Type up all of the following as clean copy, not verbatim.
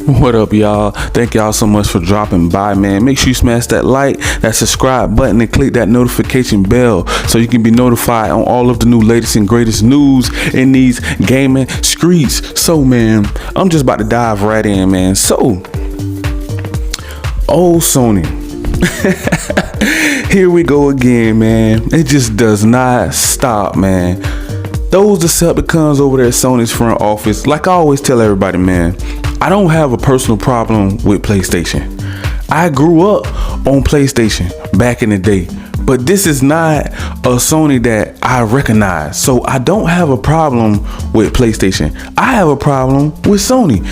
What up, y'all? Thank y'all so much for dropping by, man. Make sure you smash that like, that subscribe button, and click that notification bell so you can be notified on all of the new latest and greatest news in these gaming streets. So, man, I'm just about to dive right in, man. So, old Sony. Here we go again, man. It just does not stop, man. Those Decepticons over there at Sony's front office, like I always tell everybody, man, I don't have a personal problem with PlayStation. I grew up on PlayStation back in the day, but this is not a Sony that I recognize. So I don't have a problem with PlayStation. I have a problem with Sony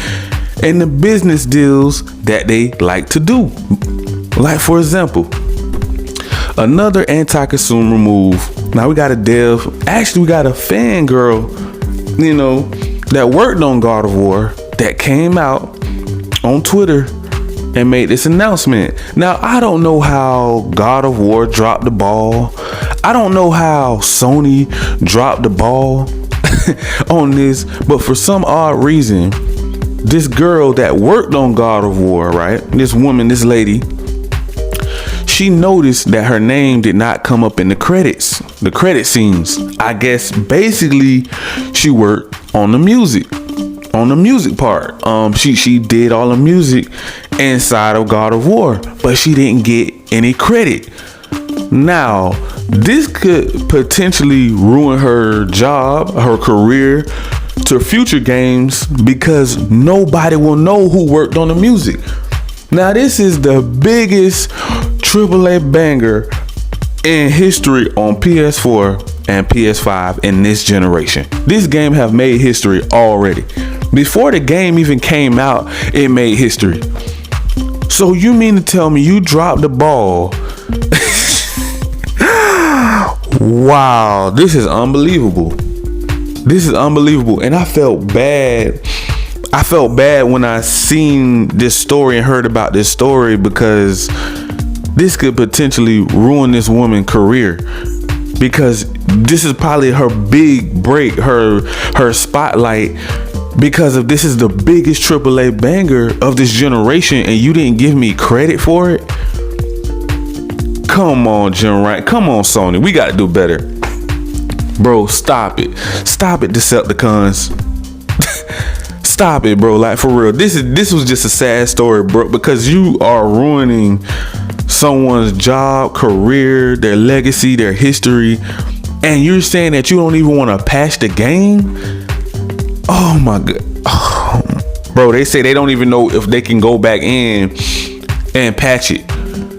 and the business deals that they like to do. Like, for example, another anti-consumer move. Now we got a we got a Fangirl, that worked on God of War, that came out on Twitter and made this announcement. Now, I don't know how God of War dropped the ball. I don't know how Sony dropped the ball on this, but for some odd reason, this girl that worked on God of War, right? This woman, this lady, she noticed that her name did not come up in the credit scenes. I guess basically she worked on the music part. She did all the music inside of God of War, but she didn't get any credit. Now, this could potentially ruin her job, her career to future games, because nobody will know who worked on the music. Now, this is the biggest AAA banger in history on PS4 and PS5 in this generation. This game have made history already. Before the game even came out, it made history. So you mean to tell me you dropped the ball? Wow, this is unbelievable. This is unbelievable. And I felt bad. I felt bad when I seen this story and heard about this story, because this could potentially ruin this woman's career, because this is probably her big break, her spotlight, because if this is the biggest AAA banger of this generation and you didn't give me credit for it. Come on, Jim Wright. Come on, Sony. We got to do better. Bro, stop it. Stop it, Decepticons. Stop it, bro. Like, for real. This was just a sad story, bro, because you are ruining someone's job, career, their legacy, their history, and you're saying that you don't even want to patch the game? Oh my god. Oh, bro, they say they don't even know if they can go back in and patch it,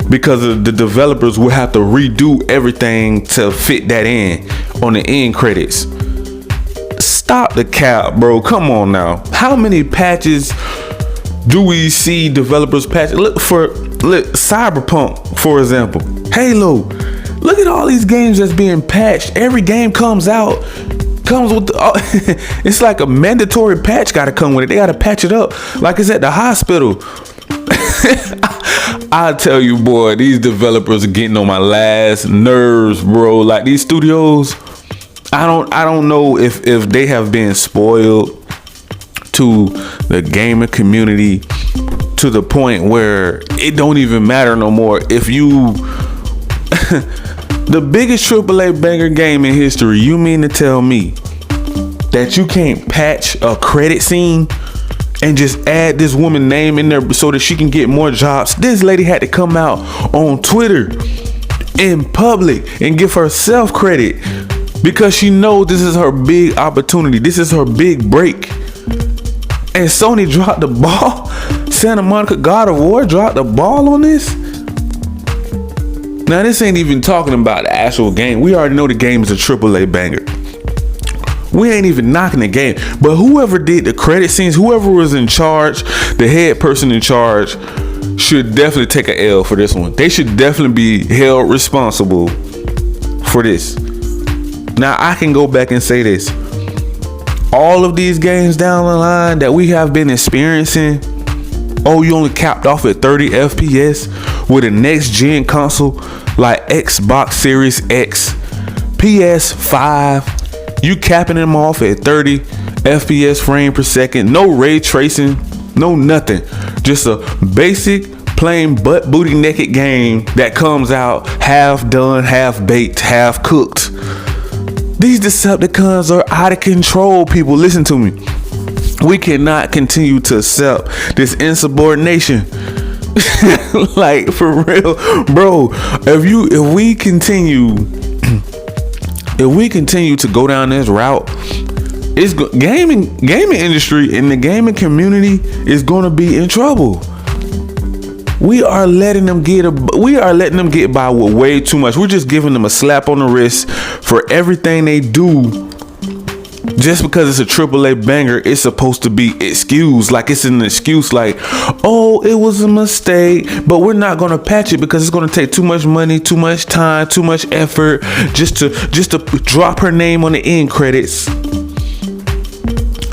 because the developers will have to redo everything to fit that in on the end credits. Stop the cap, bro. Come on now. How many patches do we see developers patch? Look, Cyberpunk, for example. Halo. Look at all these games that's being patched. Every game comes with it's like a mandatory patch got to come with it. They got to patch it up like it's at the hospital. I tell you, boy, these developers are getting on my last nerves, bro. Like, these studios, I don't know if they have been spoiled to the gamer community to the point where it don't even matter no more if you the biggest AAA banger game in history. You mean to tell me that you can't patch a credit scene and just add this woman's name in there so that she can get more jobs? This lady had to come out on Twitter in public and give herself credit, because she knows this is her big opportunity. This is her big break. And Sony dropped the ball. Santa Monica God of War dropped the ball on this. Now, this ain't even talking about the actual game. We already know the game is a AAA banger. We ain't even knocking the game. But whoever did the credit scenes, whoever was in charge, the head person in charge, should definitely take an L for this one. They should definitely be held responsible for this. Now, I can go back and say this. All of these games down the line that we have been experiencing, oh, you only capped off at 30 FPS with a next gen console like Xbox Series X, PS5, you capping them off at 30 FPS frame per second, no ray tracing, no nothing. Just a basic, plain butt booty naked game that comes out half done, half baked, half cooked. These Decepticons are out of control, people. Listen to me. We cannot continue to accept this insubordination. Like, for real, bro. If we continue to go down this route, it's gaming industry and the gaming community is going to be in trouble. We are letting them get by with way too much. We're just giving them a slap on the wrist for everything they do. Just because it's a AAA banger, it's supposed to be excused. Like it's an excuse, like, oh, it was a mistake, but we're not gonna patch it because it's gonna take too much money, too much time, too much effort just to drop her name on the end credits.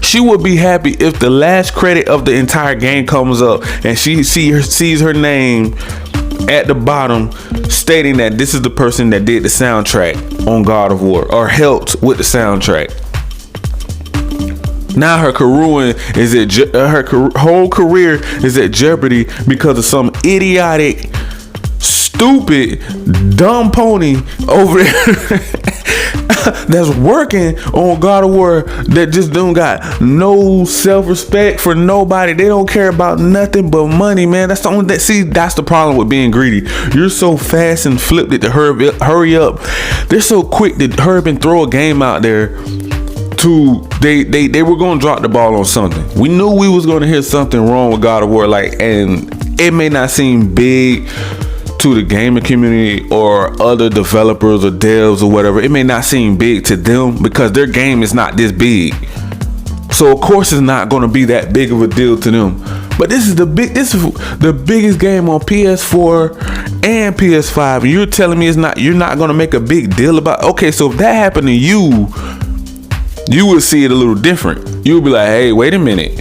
She would be happy if the last credit of the entire game comes up and she sees her name at the bottom stating that this is the person that did the soundtrack on God of War or helped with the soundtrack. Now her whole career is at jeopardy because of some idiotic, stupid, dumb pony over there that's working on God of War that just don't got no self-respect for nobody. They don't care about nothing but money, man. That's the problem with being greedy. You're so fast and flipped it to hurry up. They're so quick to hurry up and throw a game out there. They were gonna drop the ball on something. We knew we was gonna hear something wrong with God of War, and it may not seem big to the gaming community or other developers or devs or whatever. It may not seem big to them because their game is not this big. So of course it's not gonna be that big of a deal to them. But this is the biggest game on PS4 and PS5, and you're telling me you're not gonna make a big deal about. Okay, so if that happened to you would see it a little different. You would be like, hey, wait a minute.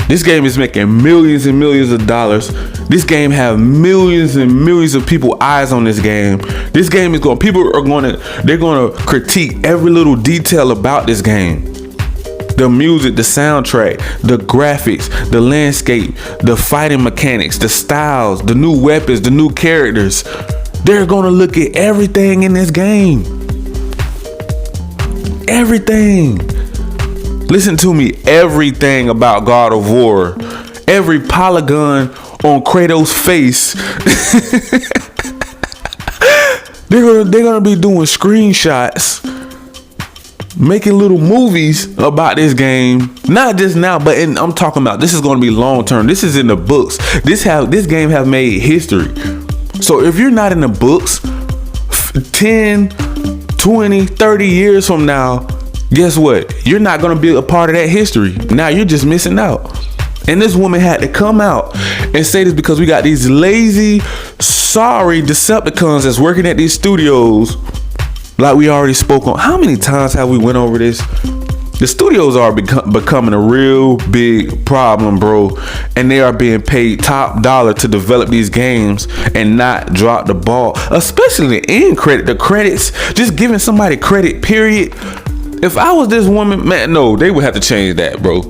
This game is making millions and millions of dollars. This game have millions and millions of people eyes on this game. This game is they're gonna critique every little detail about this game. The music, the soundtrack, the graphics, the landscape, the fighting mechanics, the styles, the new weapons, the new characters. They're gonna look at everything in this game. Everything. Listen to me. Everything about God of War. Every polygon on Kratos' face. they're gonna be doing screenshots, making little movies about this game. Not just now, but I'm talking about this is gonna be long term. This is in the books. This game have made history. So if you're not in the books 10, 20, 30 years from now, guess what? You're not going to be a part of that history. Now you're just missing out. And this woman had to come out and say this because we got these lazy, sorry Decepticons that's working at these studios, like we already spoke on. How many times have we went over this? The studios are becoming a real big problem, bro. And they are being paid top dollar to develop these games and not drop the ball. Especially the end credit, the credits, just giving somebody credit, period. If I was this woman, man, no, they would have to change that, bro.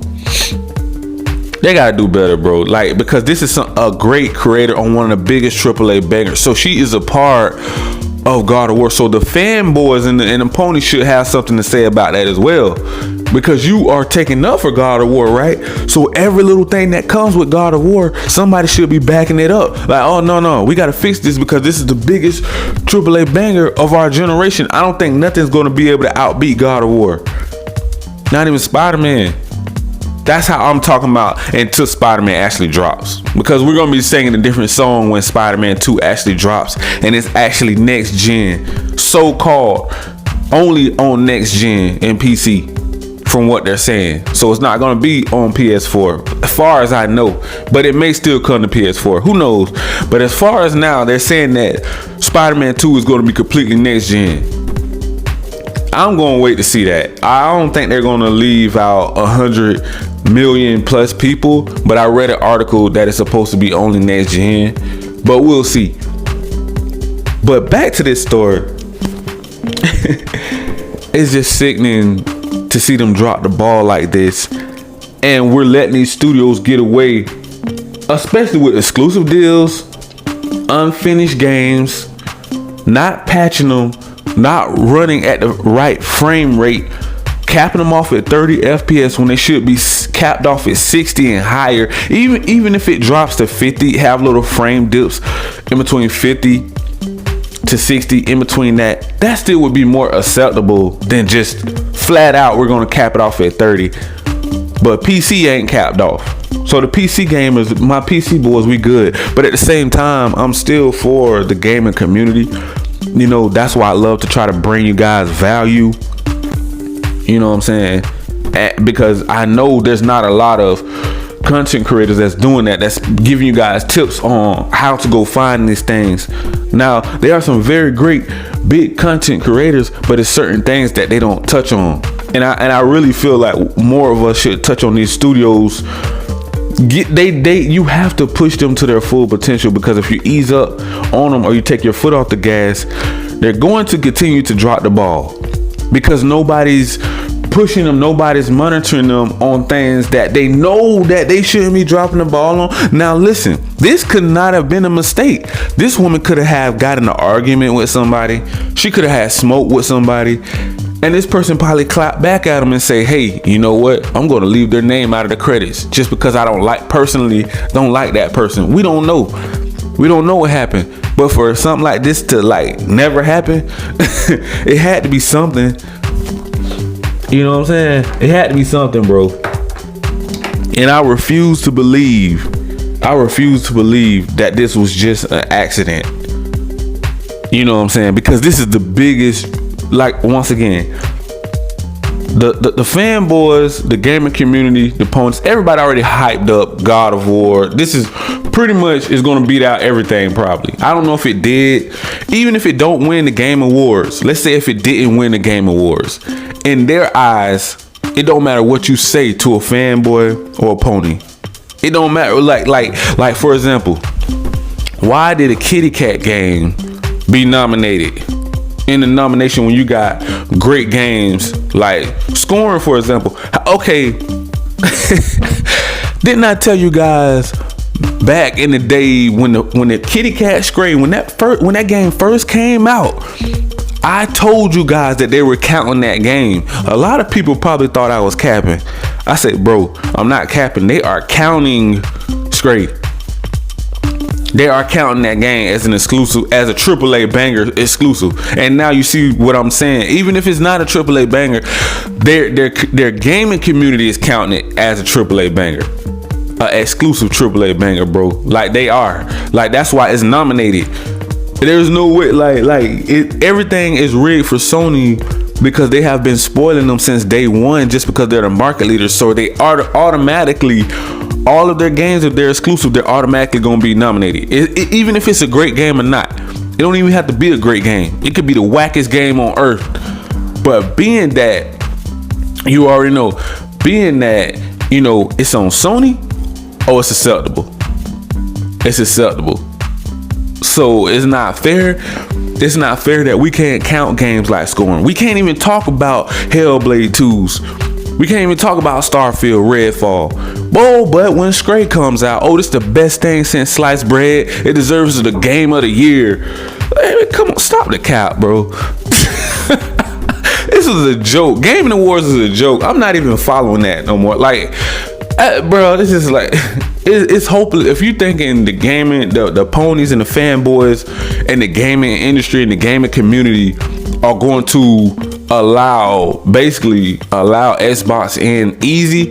They gotta do better, bro. Like, because this is a great creator on one of the biggest AAA bangers. So she is a part of God of War. So the fanboys and the ponies should have something to say about that as well. Because you are taking up for God of War, right? So every little thing that comes with God of War, somebody should be backing it up. Like, oh, no, we got to fix this because this is the biggest AAA banger of our generation. I don't think nothing's going to be able to outbeat God of War. Not even Spider-Man. That's how I'm talking about until Spider-Man actually drops. Because we're going to be singing a different song when Spider-Man 2 actually drops. And it's actually next gen. So-called only on next gen and PC. From what they're saying. So it's not going to be on PS4 as far as I know, but it may still come to PS4, who knows. But as far as now, they're saying that Spider-Man 2 is going to be completely next gen. I'm going to wait to see that. I don't think they're going to leave out 100 million plus people, but I read an article that it's supposed to be only next gen, but we'll see. But back to this story. It's just sickening to see them drop the ball like this and we're letting these studios get away, especially with exclusive deals, unfinished games, not patching them, not running at the right frame rate, capping them off at 30 FPS when they should be capped off at 60 and higher. Even if it drops to 50, have little frame dips in between 50 to 60, in between that still would be more acceptable than just flat out we're gonna cap it off at 30. But PC ain't capped off. So the PC gamers, my PC boys, we good. But at the same time, I'm still for the gaming community. You know, that's why I love to try to bring you guys value. You know what I'm saying? Because I know there's not a lot of content creators that's doing that, that's giving you guys tips on how to go find these things. Now, there are some very great big content creators, but it's certain things that they don't touch on. And I really feel like more of us should touch on these studios. You have to push them to their full potential, because if you ease up on them or you take your foot off the gas, they're going to continue to drop the ball, because nobody's pushing them, nobody's monitoring them on things that they know that they shouldn't be dropping the ball on. Now listen, this could not have been a mistake. This woman could have gotten an argument with somebody. She could have had smoke with somebody, and this person probably clapped back at them and say, hey, you know what, I'm going to leave their name out of the credits just because I don't like that person. We don't know what happened. But for something like this to like never happen, it had to be something. You know what I'm saying? It had to be something, bro. And I refuse to believe that this was just an accident. You know what I'm saying? Because this is the biggest, like, once again, the fanboys, the gaming community, the opponents, everybody already hyped up God of War. This is pretty much is going to beat out everything probably. I don't know if it did. Even if it don't win the Game Awards, let's say if it didn't win the Game Awards, in their eyes, it don't matter what you say to a fanboy or a pony. It don't matter. Like for example, why did a kitty cat game be nominated in the nomination when you got great games like Scoring, for example? Okay, didn't I tell you guys back in the day when the kitty cat screen, when that game first came out, I told you guys that they were counting that game. A lot of people probably thought I was capping. I said, bro, I'm not capping. They are counting Stray. They are counting that game as an exclusive, as a AAA banger exclusive. And now you see what I'm saying. Even if it's not a AAA banger, their gaming community is counting it as a AAA banger. Exclusive AAA banger, bro. Like they are. Like that's why it's nominated. There's no way, everything is rigged for Sony, because they have been spoiling them since day one, just because they're the market leaders. So they are automatically, all of their games, if they're exclusive, they're automatically going to be nominated. Even if it's a great game or not. It don't even have to be a great game. It could be the wackest game on earth. But being that, you already know, being that, you know, it's on Sony, oh, it's acceptable. It's acceptable. So it's not fair. It's not fair that we can't count games like Scoring. We can't even talk about Hellblade 2s. We can't even talk about Starfield, Redfall. Oh, but when Stray comes out, oh, this is the best thing since sliced bread. It deserves the game of the year. Hey, come on, stop the cap, bro. This is a joke. Gaming Awards is a joke. I'm not even following that no more. Like, bro, this is like, it's hopeless. If you thinking the gaming, the ponies and the fanboys and the gaming industry and the gaming community are going to allow Xbox in easy,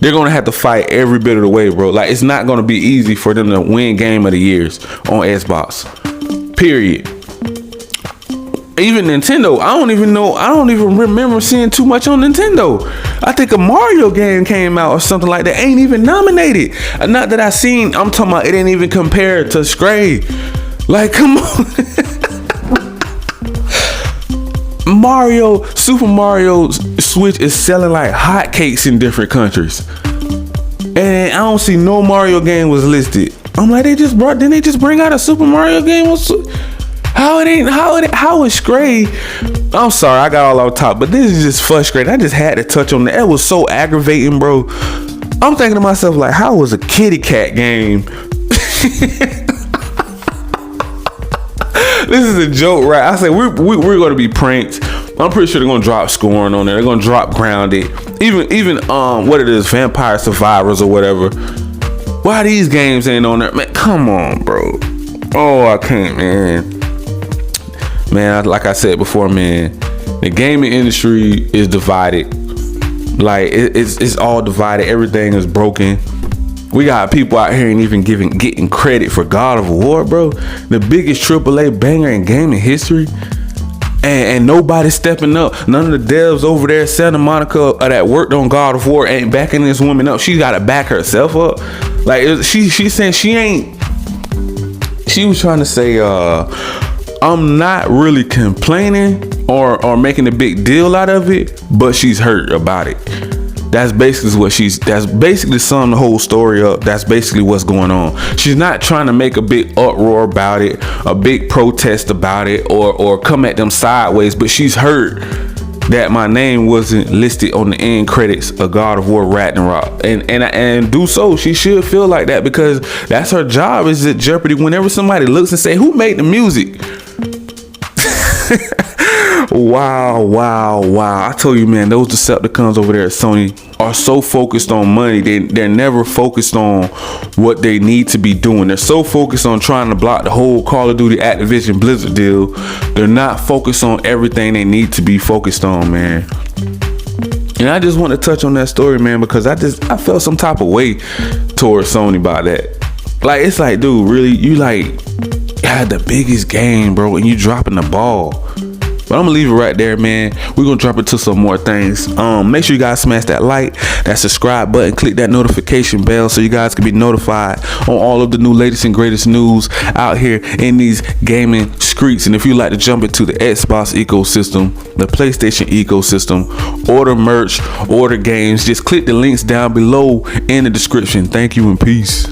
they're gonna have to fight every bit of the way, bro. Like, it's not gonna be easy for them to win Game of the Years on Xbox. Period. Even Nintendo, I don't even remember seeing too much on Nintendo. I think a Mario game came out or something like that, ain't even nominated. Not that I seen, I'm talking about it ain't even compared to Stray. Like, come on. Super Mario Switch is selling like hotcakes in different countries. And I don't see no Mario game was listed. I'm like, didn't they just bring out a Super Mario game? How is Stray? I'm sorry, I got all off top, but this is just frustrating. I just had to touch on that. It was so aggravating, bro. I'm thinking to myself, like, how was a kitty cat game? This is a joke, right? I said we're gonna be pranked. I'm pretty sure they're gonna drop scoring on there. They're gonna drop grounded. Even what it is, Vampire Survivors or whatever. Why these games ain't on there? Man, come on, bro. Oh, I can't, man. Man, like I said before, man, the gaming industry is divided. Like it's all divided. Everything is broken. We got people out here ain't even getting credit for God of War, bro. The biggest AAA banger in gaming history. And nobody stepping up. None of the devs over there, Santa Monica, that worked on God of War, ain't backing this woman up. She got to back herself up. Like she saying she ain't. She was trying to say, I'm not really complaining or making a big deal out of it, but she's hurt about it. That's basically summing the whole story up. That's basically what's going on. She's not trying to make a big uproar about it, a big protest about it, or come at them sideways, but she's hurt that my name wasn't listed on the end credits of God of War Ragnarok. And do so. She should feel like that, because that's her job, is at jeopardy whenever somebody looks and say, who made the music? Wow. I told you, man, those Decepticons over there at Sony are so focused on money. They're never focused on what they need to be doing. They're so focused on trying to block the whole Call of Duty Activision Blizzard deal. They're not focused on everything they need to be focused on, man. And I just want to touch on that story, man, because I felt some type of way towards Sony about that. Like, it's like, dude, really, you like had the biggest game, bro, and you dropping the ball. But I'm gonna leave it right there, man. We're gonna drop into some more things. Make sure you guys smash that like, that subscribe button, click that notification bell so you guys can be notified on all of the new latest and greatest news out here in these gaming streets. And if you like to jump into the Xbox ecosystem, the PlayStation ecosystem, order merch, order games, just click the links down below in the description. Thank you and peace.